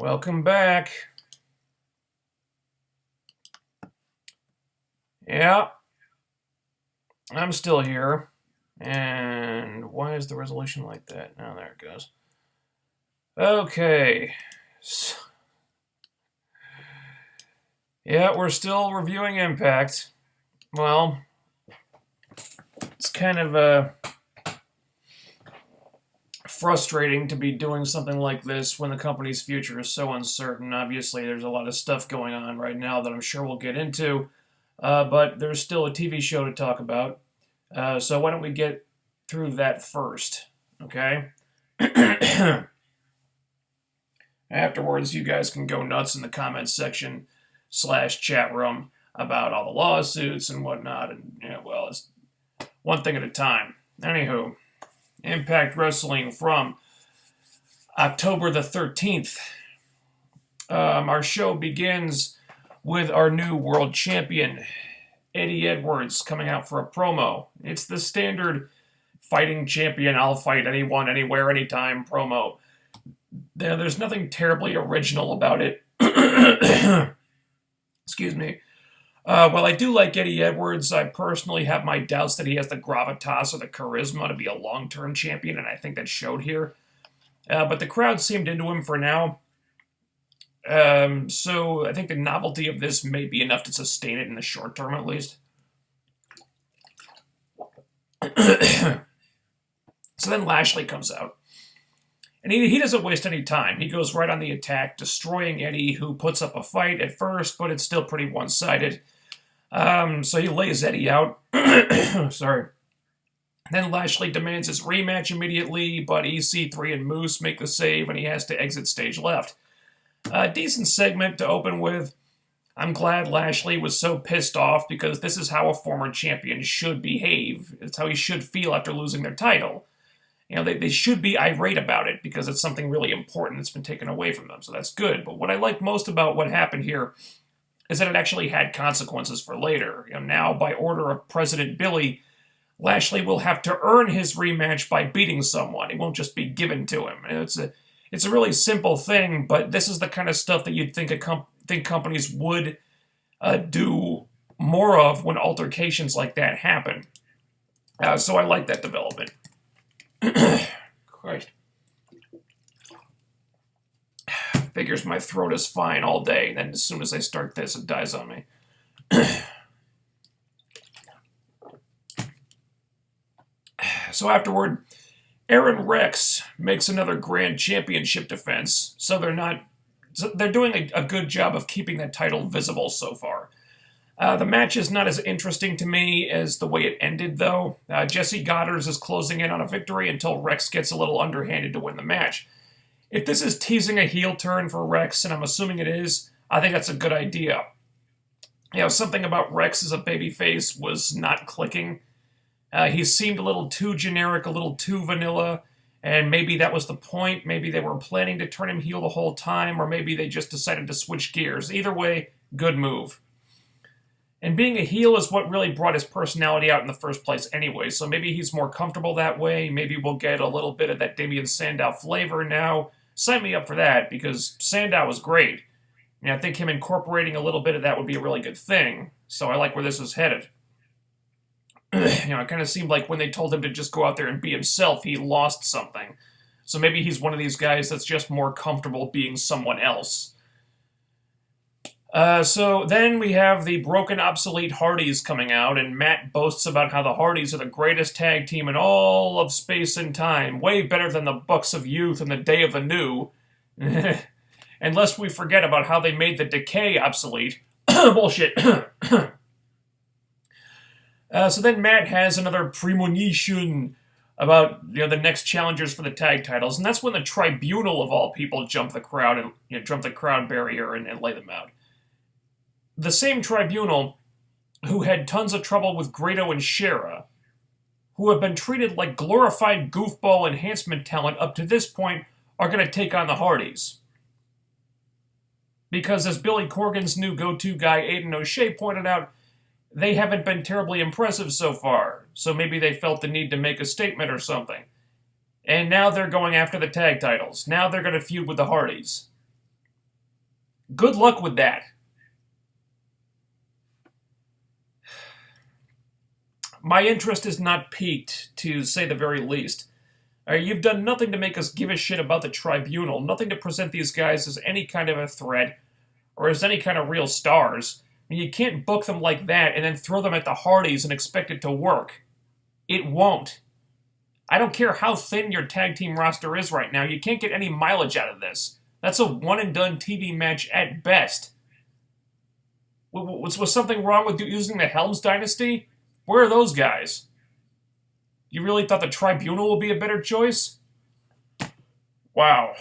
Welcome back. Yeah, I'm still here. And why is the resolution like that? Oh, there it goes. Okay. Yeah, we're still reviewing Impact. Well, it's kind of frustrating to be doing something like this when the company's future is so uncertain. Obviously, there's a lot of stuff going on right now that I'm sure we'll get into, but there's still a TV show to talk about. So why don't we get through that first, okay? Afterwards, you guys can go nuts in the comments section / chat room about all the lawsuits and whatnot, and well, it's one thing at a time. Anywho, Impact Wrestling from October the 13th. Our show begins with our new world champion, Eddie Edwards, coming out for a promo. It's the standard fighting champion, I'll fight anyone, anywhere, anytime promo. There's nothing terribly original about it. Excuse me. While I do like Eddie Edwards, I personally have my doubts that he has the gravitas or the charisma to be a long-term champion, and I think that showed here. But the crowd seemed into him for now. So I think the novelty of this may be enough to sustain it in the short term, at least. So then Lashley comes out. And he doesn't waste any time. He goes right on the attack, destroying Eddie, who puts up a fight at first, but it's still pretty one-sided. So he lays Eddie out. Sorry. Then Lashley demands his rematch immediately, but EC3 and Moose make the save, and he has to exit stage left. A decent segment to open with. I'm glad Lashley was so pissed off, because this is how a former champion should behave. It's how he should feel after losing their title. They should be irate about it because it's something really important that's been taken away from them, so that's good. But what I like most about what happened here is that it actually had consequences for later. Now, by order of President Billy, Lashley will have to earn his rematch by beating someone. It won't just be given to him. It's a really simple thing, but this is the kind of stuff that you'd think companies would do more of when altercations like that happen. So I like that development. Christ. Figures my throat is fine all day, then as soon as I start this, it dies on me. So afterward, Aaron Rex makes another grand championship defense, so they're doing a good job of keeping that title visible so far. The match is not as interesting to me as the way it ended, though. Jesse Goddard is closing in on a victory until Rex gets a little underhanded to win the match. If this is teasing a heel turn for Rex, and I'm assuming it is, I think that's a good idea. Something about Rex as a babyface was not clicking. He seemed a little too generic, a little too vanilla, and maybe that was the point. Maybe they were planning to turn him heel the whole time, or maybe they just decided to switch gears. Either way, good move. And being a heel is what really brought his personality out in the first place anyway, so maybe he's more comfortable that way. Maybe we'll get a little bit of that Damien Sandow flavor now. Sign me up for that, because Sandow was great. I think him incorporating a little bit of that would be a really good thing, so I like where this is headed. It kind of seemed like when they told him to just go out there and be himself, he lost something. So maybe he's one of these guys that's just more comfortable being someone else. So then we have the broken, obsolete Hardys coming out, and Matt boasts about how the Hardys are the greatest tag team in all of space and time, way better than the Bucks of Youth and the Day of the New. And lest we forget about how they made the Decay obsolete. Bullshit. So then Matt has another premonition about the next challengers for the tag titles, and that's when the Tribunal of all people jump the crowd barrier and lay them out. The same Tribunal who had tons of trouble with Grado and Shera, who have been treated like glorified goofball enhancement talent up to this point, are going to take on the Hardys. Because as Billy Corgan's new go-to guy, Aiden O'Shea, pointed out, they haven't been terribly impressive so far, so maybe they felt the need to make a statement or something. And now they're going after the tag titles. Now they're going to feud with the Hardys. Good luck with that. My interest is not piqued, to say the very least. You've done nothing to make us give a shit about the Tribunal, nothing to present these guys as any kind of a threat, or as any kind of real stars. I mean, you can't book them like that and then throw them at the Hardys and expect it to work. It won't. I don't care how thin your tag team roster is right now, you can't get any mileage out of this. That's a one-and-done TV match at best. Was something wrong with using the Helms Dynasty? Where are those guys? You really thought the Tribunal would be a better choice? Wow.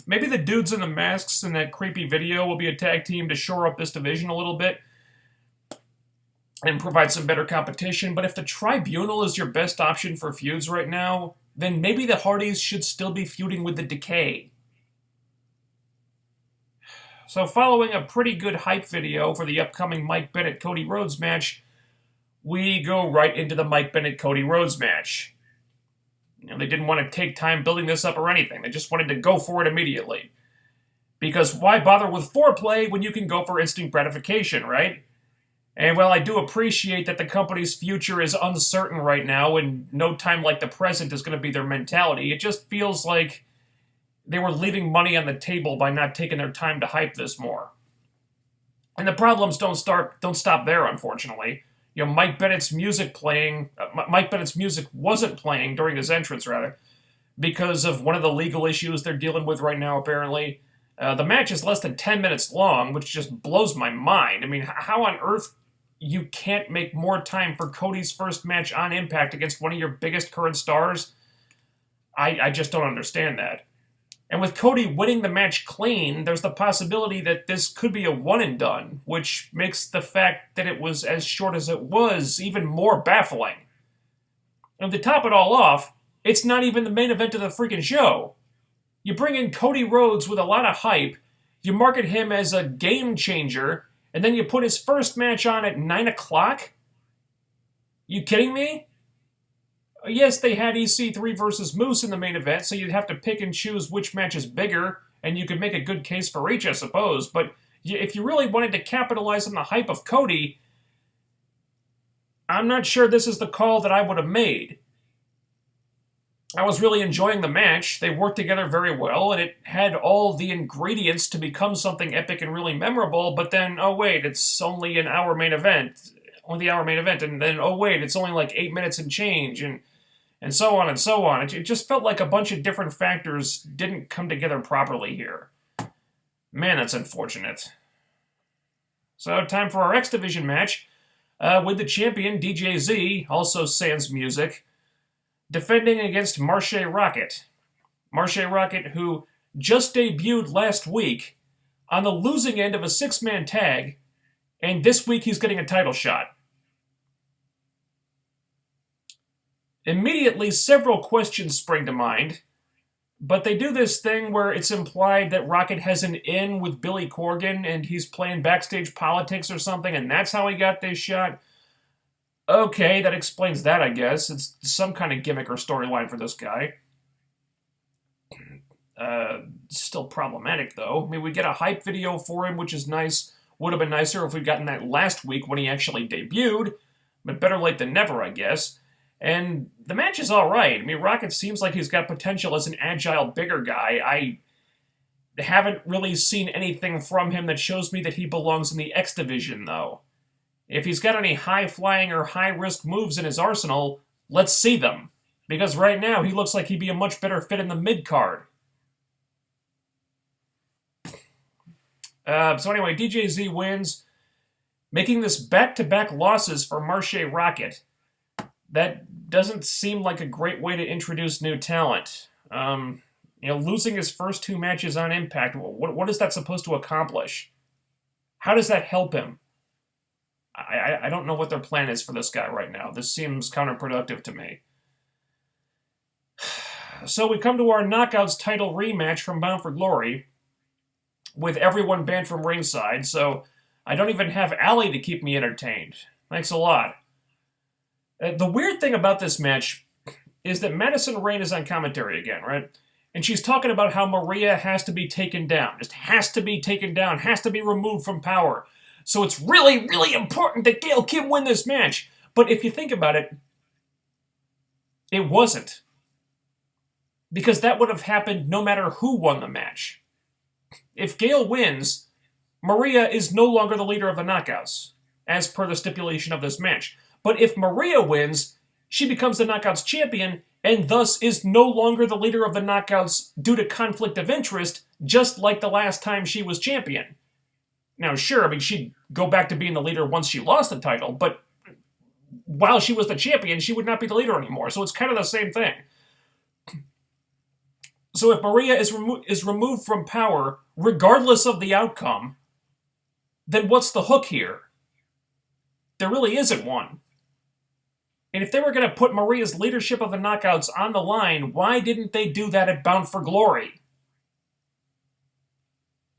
Maybe the dudes in the masks in that creepy video will be a tag team to shore up this division a little bit and provide some better competition, but if the Tribunal is your best option for feuds right now, then maybe the Hardys should still be feuding with the Decay. So following a pretty good hype video for the upcoming Mike Bennett-Cody Rhodes match, we go right into the Mike Bennett-Cody Rhodes match. They didn't want to take time building this up or anything. They just wanted to go for it immediately. Because why bother with foreplay when you can go for instant gratification, right? And while I do appreciate that the company's future is uncertain right now and no time like the present is going to be their mentality, it just feels like they were leaving money on the table by not taking their time to hype this more. And the problems don't stop there, unfortunately. Mike Bennett's music wasn't playing during his entrance, rather, because of one of the legal issues they're dealing with right now, apparently. The match is less than 10 minutes long, which just blows my mind. I mean, how on earth you can't make more time for Cody's first match on Impact against one of your biggest current stars? I just don't understand that. And with Cody winning the match clean, there's the possibility that this could be a one and done, which makes the fact that it was as short as it was even more baffling. And to top it all off, it's not even the main event of the freaking show. You bring in Cody Rhodes with a lot of hype, you market him as a game changer, and then you put his first match on at 9 o'clock? You kidding me? Yes, they had EC3 versus Moose in the main event, so you'd have to pick and choose which match is bigger, and you could make a good case for each, I suppose. But if you really wanted to capitalize on the hype of Cody, I'm not sure this is the call that I would have made. I was really enjoying the match. They worked together very well, and it had all the ingredients to become something epic and really memorable, but then, oh wait, it's only the hour main event, and then, oh wait, it's only like 8 minutes and change, and so on and so on. It just felt like a bunch of different factors didn't come together properly here. Man, that's unfortunate. So, time for our X Division match, with the champion, DJZ, also sans music, defending against Marshe Rockett. Marshe Rockett, who just debuted last week on the losing end of a 6-man tag, and this week he's getting a title shot. Immediately, several questions spring to mind, but they do this thing where it's implied that Rockett has an in with Billy Corgan and he's playing backstage politics or something, and that's how he got this shot. Okay, that explains that, I guess. It's some kind of gimmick or storyline for this guy. Still problematic, though. I mean, we get a hype video for him, which is nice. Would have been nicer if we'd gotten that last week when he actually debuted, but better late than never, I guess. And the match is alright. I mean, Rockett seems like he's got potential as an agile, bigger guy. I haven't really seen anything from him that shows me that he belongs in the X Division, though. If he's got any high-flying or high-risk moves in his arsenal, let's see them. Because right now, he looks like he'd be a much better fit in the mid-card. So anyway, DJZ wins, making this back-to-back losses for Marshe Rockett. That doesn't seem like a great way to introduce new talent. Losing his first 2 matches on Impact, what is that supposed to accomplish? How does that help him? I don't know what their plan is for this guy right now. This seems counterproductive to me. So we come to our Knockouts title rematch from Bound for Glory, with everyone banned from ringside, so I don't even have Allie to keep me entertained. Thanks a lot. The weird thing about this match is that Madison Rayne is on commentary again, right? And she's talking about how Maria has to be taken down. Just has to be taken down, has to be removed from power. So it's really, really important that Gail Kim win this match. But if you think about it, it wasn't. Because that would have happened no matter who won the match. If Gail wins, Maria is no longer the leader of the Knockouts, as per the stipulation of this match. But if Maria wins, she becomes the Knockouts champion, and thus is no longer the leader of the Knockouts due to conflict of interest, just like the last time she was champion. Now, sure, I mean, she'd go back to being the leader once she lost the title, but while she was the champion, she would not be the leader anymore, so it's kind of the same thing. So if Maria is removed from power, regardless of the outcome, then what's the hook here? There really isn't one. And if they were going to put Maria's leadership of the Knockouts on the line, why didn't they do that at Bound for Glory?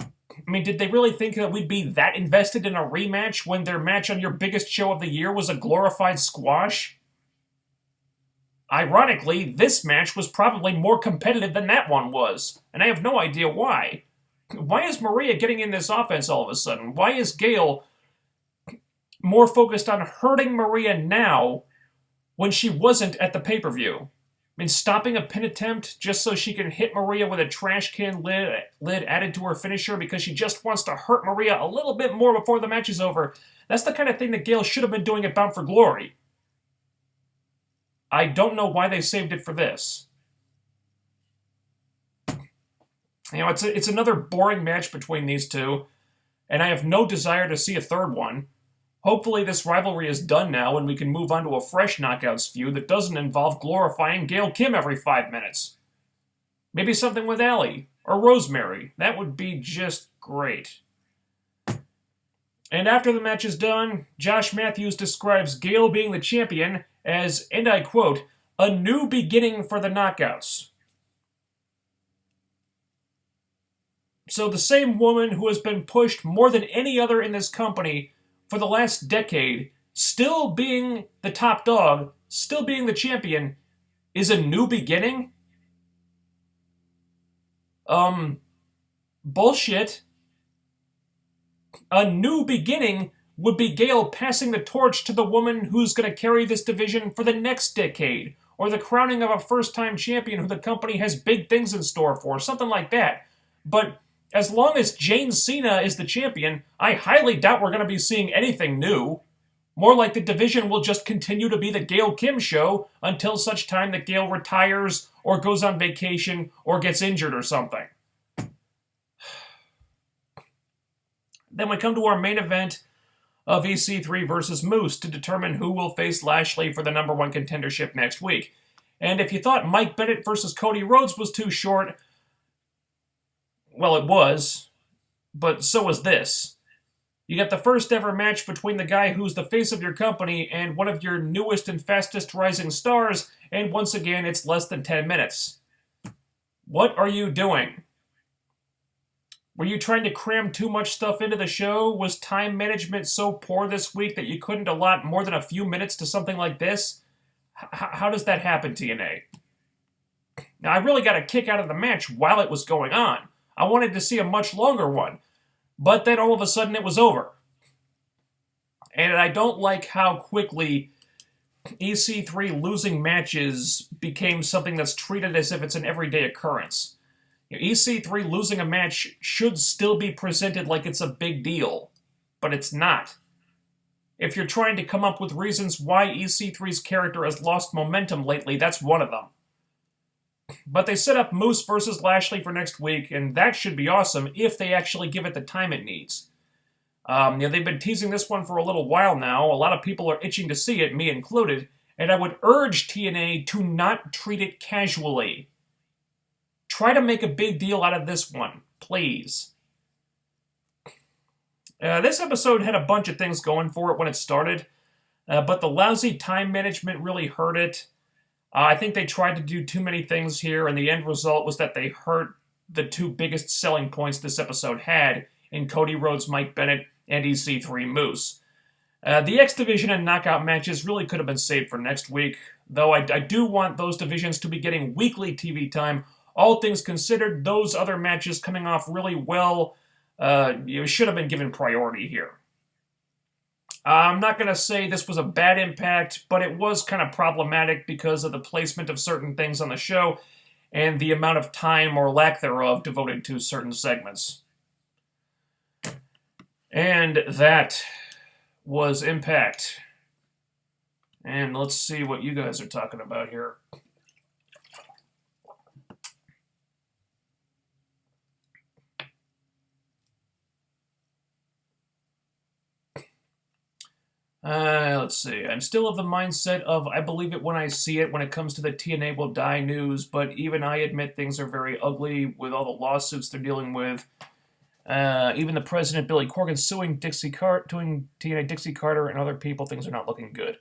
I mean, did they really think that we'd be that invested in a rematch when their match on your biggest show of the year was a glorified squash? Ironically, this match was probably more competitive than that one was, and I have no idea why. Why is Maria getting in this offense all of a sudden? Why is Gail more focused on hurting Maria now when she wasn't at the pay-per-view? I mean, stopping a pin attempt just so she can hit Maria with a trash can lid added to her finisher because she just wants to hurt Maria a little bit more before the match is over. That's the kind of thing that Gail should have been doing at Bound for Glory. I don't know why they saved it for this. You know, it's another boring match between these two, and I have no desire to see a third one. Hopefully this rivalry is done now and we can move on to a fresh Knockouts feud that doesn't involve glorifying Gail Kim every 5 minutes. Maybe something with Allie or Rosemary. That would be just great. And after the match is done, Josh Matthews describes Gail being the champion as, and I quote, a new beginning for the Knockouts. So the same woman who has been pushed more than any other in this company for the last decade, still being the top dog, still being the champion, is a new beginning? Bullshit. A new beginning would be Gail passing the torch to the woman who's going to carry this division for the next decade, or the crowning of a first-time champion who the company has big things in store for, something like that. But as long as Jane Cena is the champion, I highly doubt we're going to be seeing anything new. More like the division will just continue to be the Gail Kim show until such time that Gail retires, or goes on vacation, or gets injured or something. Then we come to our main event of EC3 versus Moose to determine who will face Lashley for the number one contendership next week. And if you thought Mike Bennett versus Cody Rhodes was too short, well, it was, but so was this. You get the first ever match between the guy who's the face of your company and one of your newest and fastest rising stars, and once again, it's less than 10 minutes. What are you doing? Were you trying to cram too much stuff into the show? Was time management so poor this week that you couldn't allot more than a few minutes to something like this? How does that happen, TNA? Now, I really got a kick out of the match while it was going on. I wanted to see a much longer one, but then all of a sudden it was over. And I don't like how quickly EC3 losing matches became something that's treated as if it's an everyday occurrence. EC3 losing a match should still be presented like it's a big deal, but it's not. If you're trying to come up with reasons why EC3's character has lost momentum lately, that's one of them. But they set up Moose versus Lashley for next week, and that should be awesome if they actually give it the time it needs. They've been teasing this one for a little while now. A lot of people are itching to see it, me included, and I would urge TNA to not treat it casually. Try to make a big deal out of this one, please. This episode had a bunch of things going for it when it started, but the lousy time management really hurt it. I think they tried to do too many things here, and the end result was that they hurt the two biggest selling points this episode had in Cody Rhodes, Mike Bennett, and EC3 Moose. The X Division and Knockout matches really could have been saved for next week, though I do want those divisions to be getting weekly TV time all things considered, those other matches coming off really well, should have been given priority here. I'm not going to say this was a bad Impact, but it was kind of problematic because of the placement of certain things on the show and the amount of time or lack thereof devoted to certain segments. And that was Impact. And let's see what you guys are talking about here. Let's see. I'm still of the mindset of I believe it when I see it when it comes to the TNA will die news, but even I admit things are very ugly with all the lawsuits they're dealing with. Even the president, Billy Corgan, suing TNA Dixie Carter and other people, things are not looking good.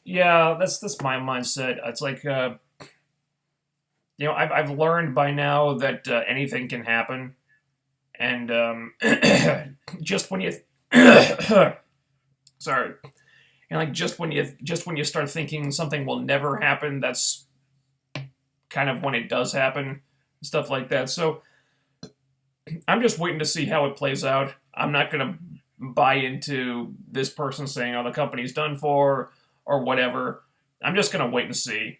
Yeah, that's my mindset. It's like, I've learned by now that anything can happen. And just when you... Sorry. And like just when you start thinking something will never happen, that's kind of when it does happen, stuff like that. So I'm just waiting to see how it plays out. I'm not gonna buy into this person saying, "Oh, the company's done for," or whatever. I'm just gonna wait and see.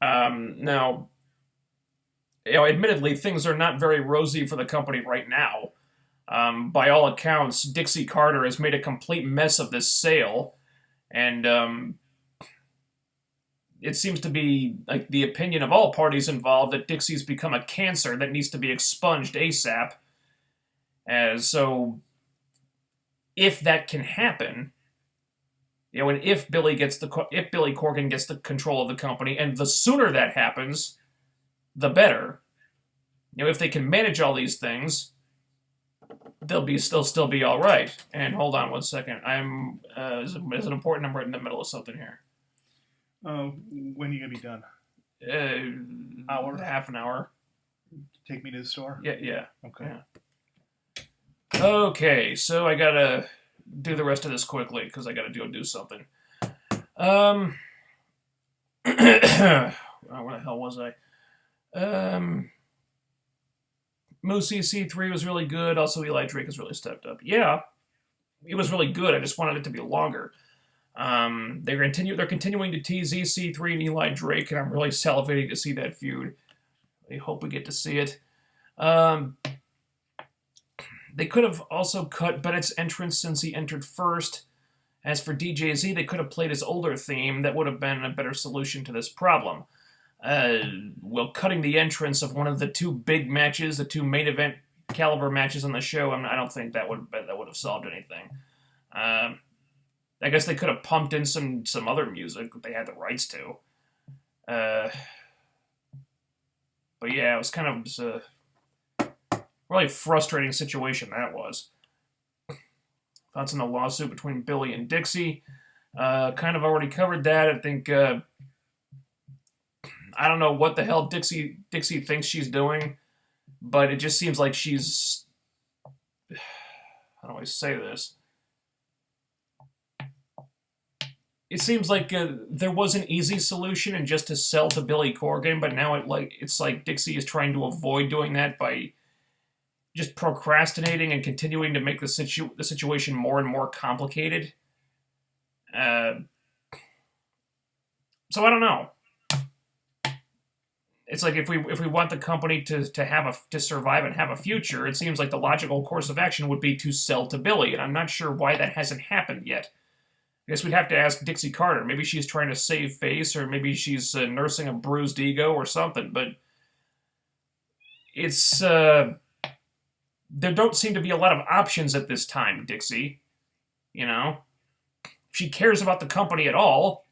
Now, admittedly, things are not very rosy for the company right now. By all accounts, Dixie Carter has made a complete mess of this sale, and it seems to be like the opinion of all parties involved that Dixie's become a cancer that needs to be expunged ASAP. So, if that can happen, and if Billy Corgan gets the control of the company, and the sooner that happens, the better. If they can manage all these things, they'll still be all right. And hold on one second. There's an important number in the middle of something here. When are you gonna be done? Hour? Half an hour. Take me to the store? Yeah. Okay. Yeah. Okay, so I gotta do the rest of this quickly, because I gotta go do something. Where the hell was I? Moosey C3 was really good. Also, Eli Drake has really stepped up. Yeah, it was really good. I just wanted it to be longer. They're continuing to tease EC3 and Eli Drake, and I'm really salivating to see that feud. I hope we get to see it. They could have also cut Bennett's entrance since he entered first. As for DJZ, they could have played his older theme. That would have been a better solution to this problem. Cutting the entrance of one of the two big matches, the two main event caliber matches on the show, I don't think that would have solved anything. I guess they could have pumped in some other music that they had the rights to. But yeah, it was kind of a really frustrating situation that was. Thoughts on the lawsuit between Billy and Dixie. Kind of already covered that. I think I don't know what the hell Dixie thinks she's doing, but it just seems like she's... How do I say this? It seems like there was an easy solution and just to sell to Billy Corgan, but now it's like Dixie is trying to avoid doing that by just procrastinating and continuing to make the situation more and more complicated. So I don't know. It's like if we want the company to survive and have a future, it seems like the logical course of action would be to sell to Billy, and I'm not sure why that hasn't happened yet. I guess we'd have to ask Dixie Carter. Maybe she's trying to save face, or maybe she's nursing a bruised ego or something, but it's... there don't seem to be a lot of options at this time, Dixie. If she cares about the company at all,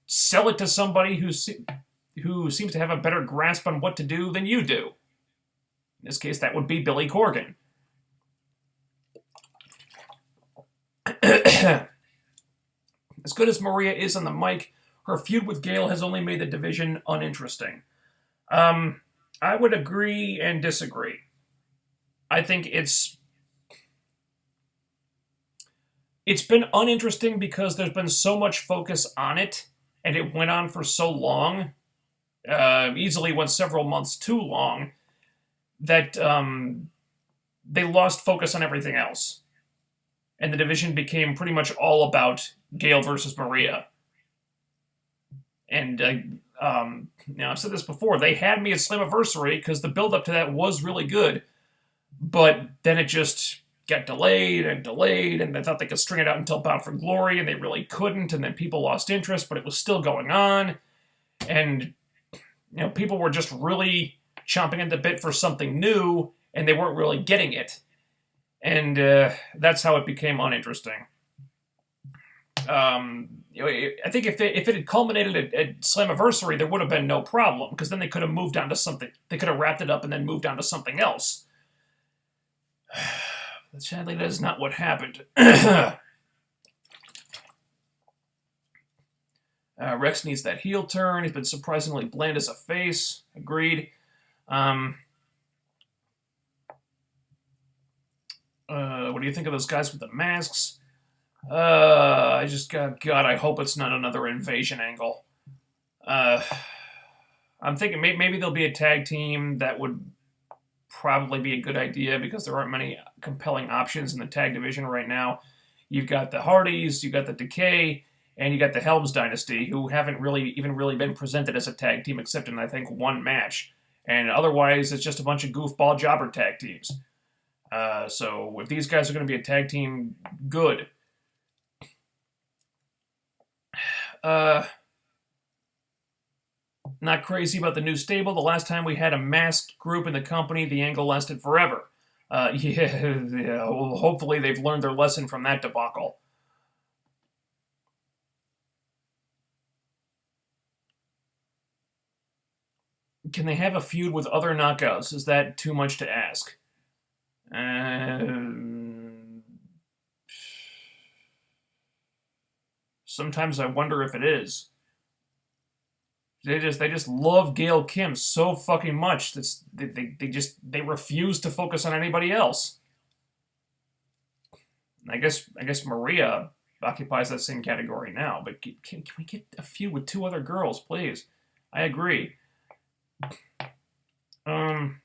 sell it to somebody who seems to have a better grasp on what to do than you do. In this case, that would be Billy Corgan. As good as Maria is on the mic, her feud with Gail has only made the division uninteresting. I would agree and disagree. I think it's been uninteresting because there's been so much focus on it, and it went on for so long easily went several months too long, that they lost focus on everything else. And the division became pretty much all about Gail versus Maria. And I've said this before, they had me at Slammiversary because the build-up to that was really good, but then it just got delayed, and they thought they could string it out until Bound for Glory, and they really couldn't, and then people lost interest, but it was still going on, and people were just really chomping at the bit for something new, and they weren't really getting it. And that's how it became uninteresting. I think if it had culminated at Slammiversary, there would have been no problem, because then they could have moved on to something. They could have wrapped it up and then moved on to something else. But sadly, that is not what happened. Rex needs that heel turn. He's been surprisingly bland as a face. Agreed. What do you think of those guys with the masks? I just got, God, I hope it's not another invasion angle. I'm thinking maybe there'll be a tag team. That would probably be a good idea because there aren't many compelling options in the tag division right now. You've got the Hardys, you've got the Decay, and you got the Helms Dynasty, who haven't really been presented as a tag team except in, I think, one match. And otherwise, it's just a bunch of goofball jobber tag teams. So if these guys are going to be a tag team, good. Not crazy about the new stable. The last time we had a masked group in the company, the angle lasted forever. Yeah, well, hopefully they've learned their lesson from that debacle. Can they have a feud with other knockouts? Is that too much to ask? Sometimes I wonder if it is. They just love Gail Kim so fucking much that they refuse to focus on anybody else. I guess Maria occupies that same category now, but can we get a feud with two other girls, please? I agree. I'm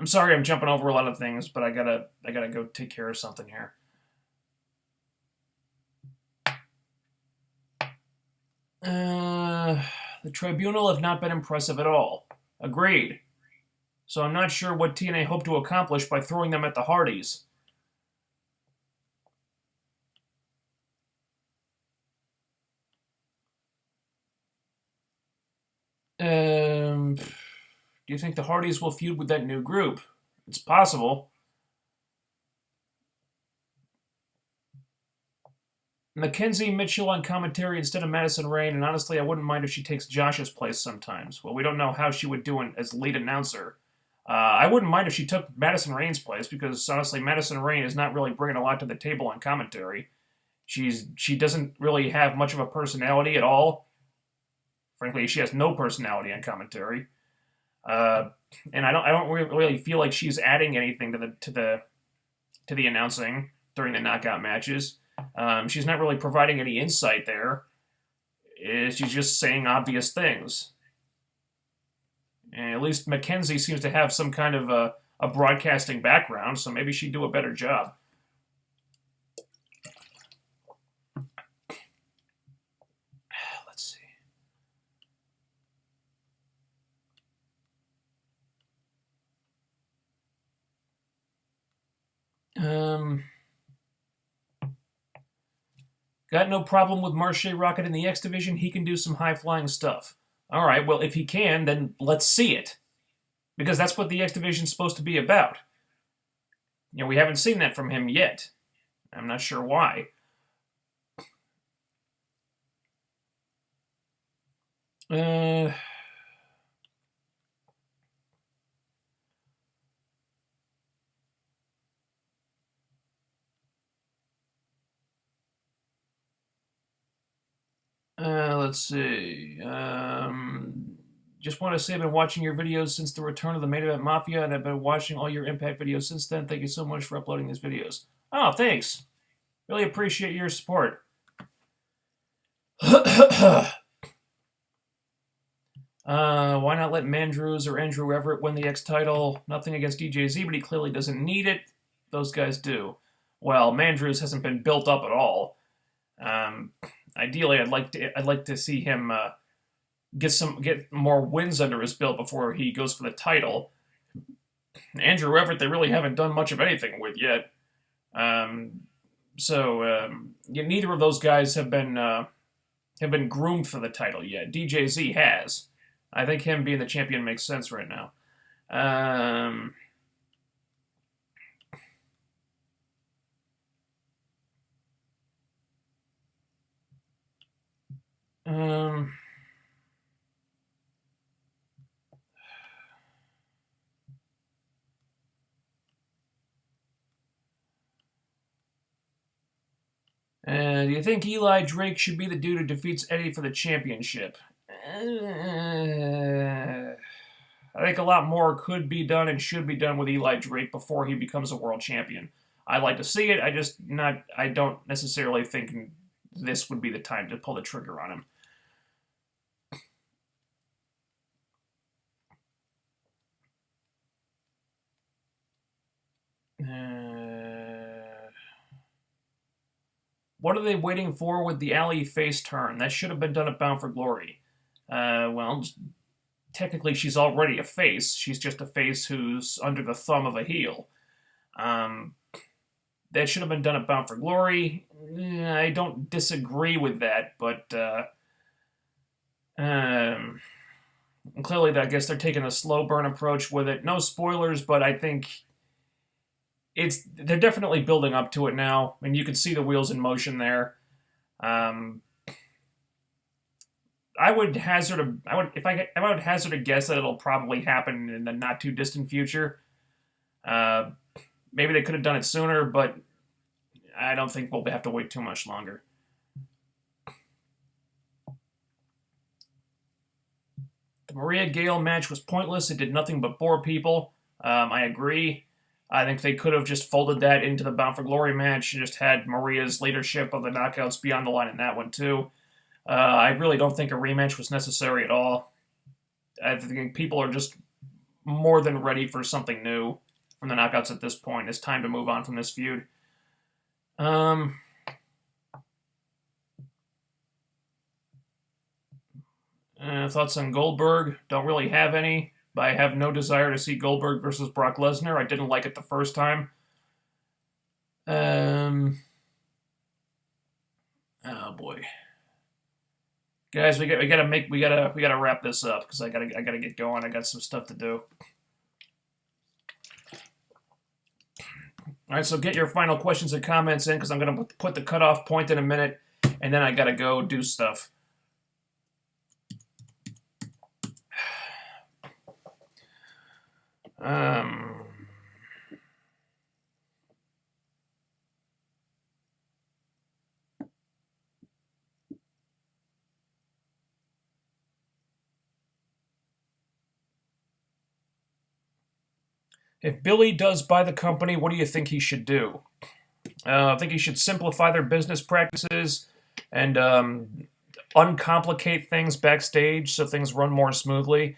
sorry I'm jumping over a lot of things, but I gotta go take care of something here. The Tribunal have not been impressive at all. Agreed. So I'm not sure what TNA hope to accomplish by throwing them at the Hardys. Do you think the Hardys will feud with that new group? It's possible. Mackenzie Mitchell on commentary instead of Madison Rayne, and honestly, I wouldn't mind if she takes Josh's place sometimes. Well, we don't know how she would do as lead announcer. I wouldn't mind if she took Madison Rayne's place, because honestly, Madison Rayne is not really bringing a lot to the table on commentary. She doesn't really have much of a personality at all. Frankly, she has no personality on commentary. And I don't really feel like she's adding anything to the announcing during the knockout matches. She's not really providing any insight there. She's just saying obvious things. And at least Mackenzie seems to have some kind of a broadcasting background, so maybe she'd do a better job. Let's see. Got no problem with Marshe Rockett in the X Division. He can do some high-flying stuff. All right, well, if he can, then let's see it. Because that's what the X Division's supposed to be about. We haven't seen that from him yet. I'm not sure why. Let's see. Just want to say I've been watching your videos since the return of the Main Event Mafia, and I've been watching all your Impact videos since then. Thank you so much for uploading these videos. Oh, thanks. Really appreciate your support. Why not let Mandrews or Andrew Everett win the X title? Nothing against DJZ, but he clearly doesn't need it. Those guys do. Well, Mandrews hasn't been built up at all. Ideally, I'd like to see him get more wins under his belt before he goes for the title. Andrew Everett, they really haven't done much of anything with yet. Neither of those guys have been groomed for the title yet. DJZ has. I think him being the champion makes sense right now. Do you think Eli Drake should be the dude who defeats Eddie for the championship? I think a lot more could be done and should be done with Eli Drake before he becomes a world champion. I'd like to see it. I don't necessarily think this would be the time to pull the trigger on him. What are they waiting for with the Alley face turn? That should have been done at Bound for Glory. Technically she's already a face. She's just a face who's under the thumb of a heel. That should have been done at Bound for Glory. I don't disagree with that, but clearly I guess they're taking a slow burn approach with it. No spoilers, but I think they're definitely building up to it now, and you can see the wheels in motion there. I would hazard a guess that it'll probably happen in the not too distant future. Maybe they could have done it sooner, but I don't think we'll have to wait too much longer. The Maria Gale match was pointless. It did nothing but bore people. I agree. I think they could have just folded that into the Bound for Glory match and just had Maria's leadership of the Knockouts be on the line in that one, too. I really don't think a rematch was necessary at all. I think people are just more than ready for something new from the Knockouts at this point. It's time to move on from this feud. Thoughts on Goldberg? Don't really have any. I have no desire to see Goldberg versus Brock Lesnar. I didn't like it the first time. Oh boy, guys, we gotta wrap this up because I gotta get going. I got some stuff to do. All right, so get your final questions and comments in because I'm gonna put the cutoff point in a minute, and then I gotta go do stuff. If Billy does buy the company, what do you think he should do? I think he should simplify their business practices and uncomplicate things backstage so things run more smoothly.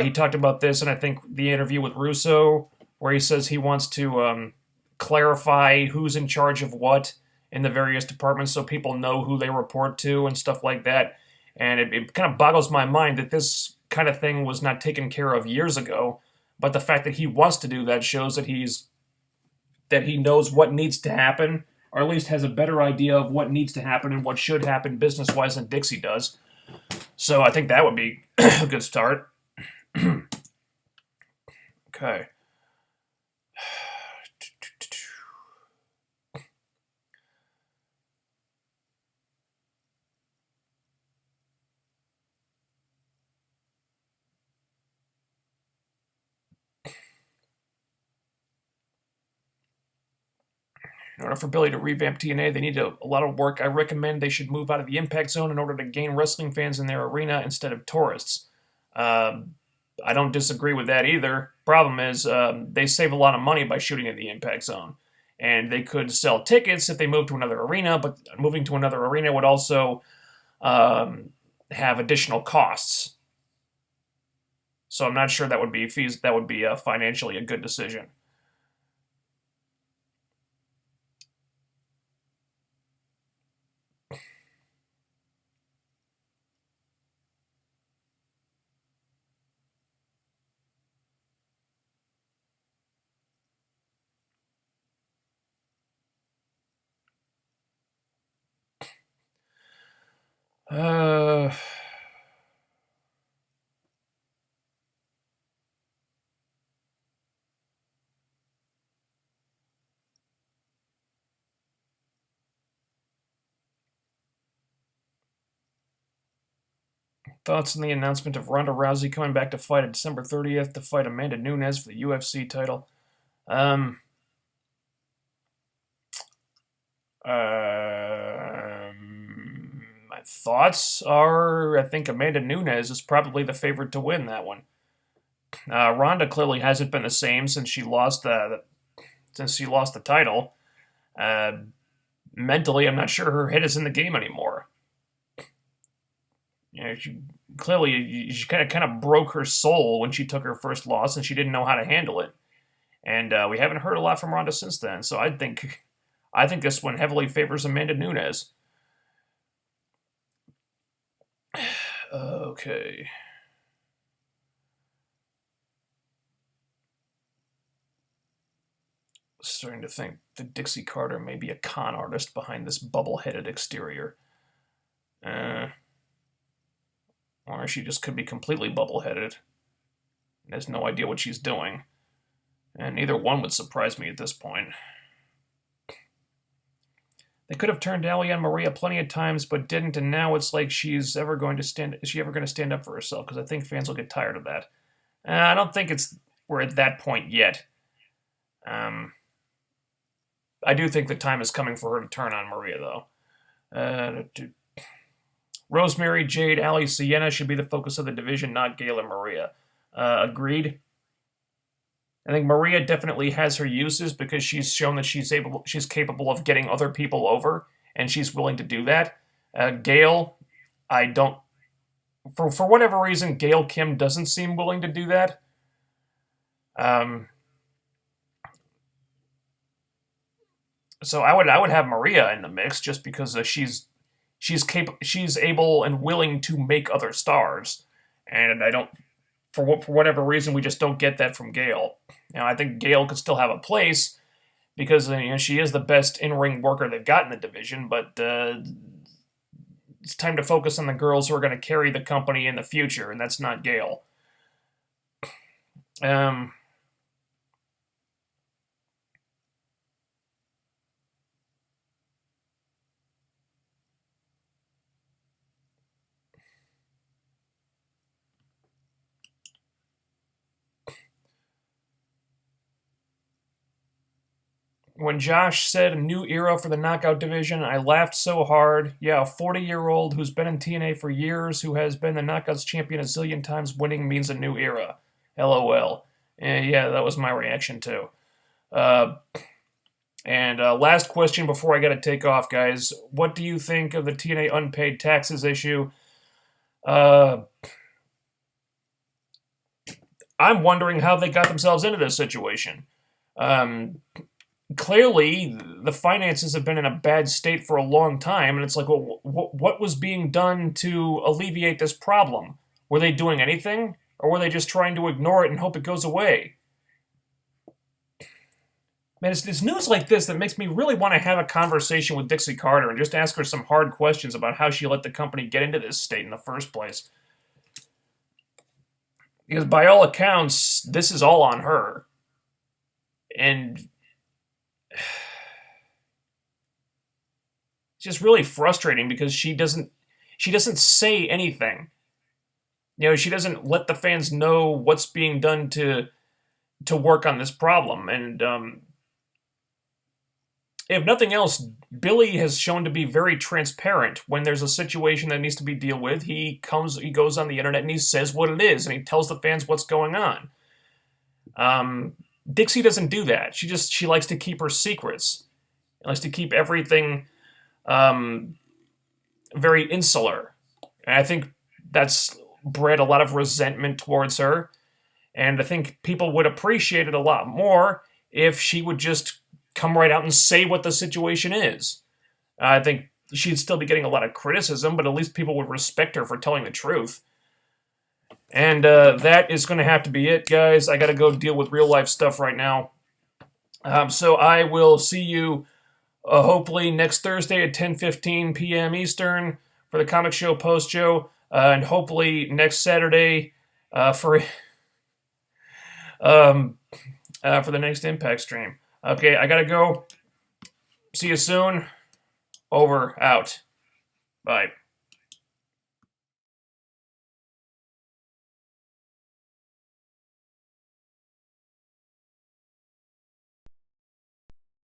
He talked about this in, I think, the interview with Russo, where he says he wants to clarify who's in charge of what in the various departments so people know who they report to and stuff like that. And it kind of boggles my mind that this kind of thing was not taken care of years ago. But the fact that he wants to do that shows that he knows what needs to happen, or at least has a better idea of what needs to happen and what should happen business-wise than Dixie does. So I think that would be a good start. Okay. In order for Billy to revamp TNA, they need a lot of work. I recommend they should move out of the Impact Zone in order to gain wrestling fans in their arena instead of tourists. I don't disagree with that either. Problem is, they save a lot of money by shooting in the Impact Zone. And they could sell tickets if they moved to another arena, but moving to another arena would also have additional costs. So I'm not sure that would be financially a good decision. Uh, Thoughts on the announcement of Ronda Rousey coming back to fight on December 30th to fight Amanda Nunes for the UFC title? Um, my thoughts are I think Amanda Nunes is probably the favorite to win that one. Ronda clearly hasn't been the same since she lost the title. Uh, Mentally, I'm not sure her head is in the game anymore. She kind of broke her soul when she took her first loss, and she didn't know how to handle it. And we haven't heard a lot from Ronda since then. So I think this one heavily favors Amanda Nunes. Okay. Starting to think that Dixie Carter may be a con artist behind this bubble-headed exterior. Or she just could be completely bubble-headed and has no idea what she's doing. And neither one would surprise me at this point. They could have turned Allie on Maria plenty of times, but didn't, and now it's like is she ever going to stand up for herself? Because I think fans will get tired of that. I don't think we're at that point yet. I do think the time is coming for her to turn on Maria, though. Rosemary, Jade, Allie, Sienna should be the focus of the division, not Gail and Maria. Agreed. I think Maria definitely has her uses because she's shown that she's capable of getting other people over, and she's willing to do that. Gail, I don't. For whatever reason, Gail Kim doesn't seem willing to do that. So I would have Maria in the mix just because she's able and willing to make other stars, and I don't. For whatever reason, we just don't get that from Gail. I think Gail could still have a place because she is the best in-ring worker they've got in the division, but it's time to focus on the girls who are going to carry the company in the future, and that's not Gail. When Josh said a new era for the knockout division, I laughed so hard. Yeah, a 40-year-old who's been in TNA for years, who has been the knockouts champion a zillion times, winning means a new era. LOL. Yeah, that was my reaction too. And last question before I got to take off, guys. What do you think of the TNA unpaid taxes issue? I'm wondering how they got themselves into this situation. Clearly, the finances have been in a bad state for a long time, and it's like, well, what was being done to alleviate this problem? Were they doing anything, or were they just trying to ignore it and hope it goes away? Man, it's news like this that makes me really want to have a conversation with Dixie Carter and just ask her some hard questions about how she let the company get into this state in the first place. Because by all accounts, this is all on her. And it's just really frustrating because she doesn't say anything. She doesn't let the fans know what's being done to work on this problem. And if nothing else, Billy has shown to be very transparent when there's a situation that needs to be dealt with. He goes on the internet and he says what it is, and he tells the fans what's going on. Dixie doesn't do that. She likes to keep her secrets. She likes to keep everything very insular. And I think that's bred a lot of resentment towards her. And I think people would appreciate it a lot more if she would just come right out and say what the situation is. I think she'd still be getting a lot of criticism, but at least people would respect her for telling the truth. And that is going to have to be it, guys. I got to go deal with real life stuff right now. So I will see you hopefully next Thursday at 10:15 p.m. Eastern for the Comic Show post show, and hopefully next Saturday for the next Impact stream. Okay, I gotta go. See you soon. Over. Out. Bye.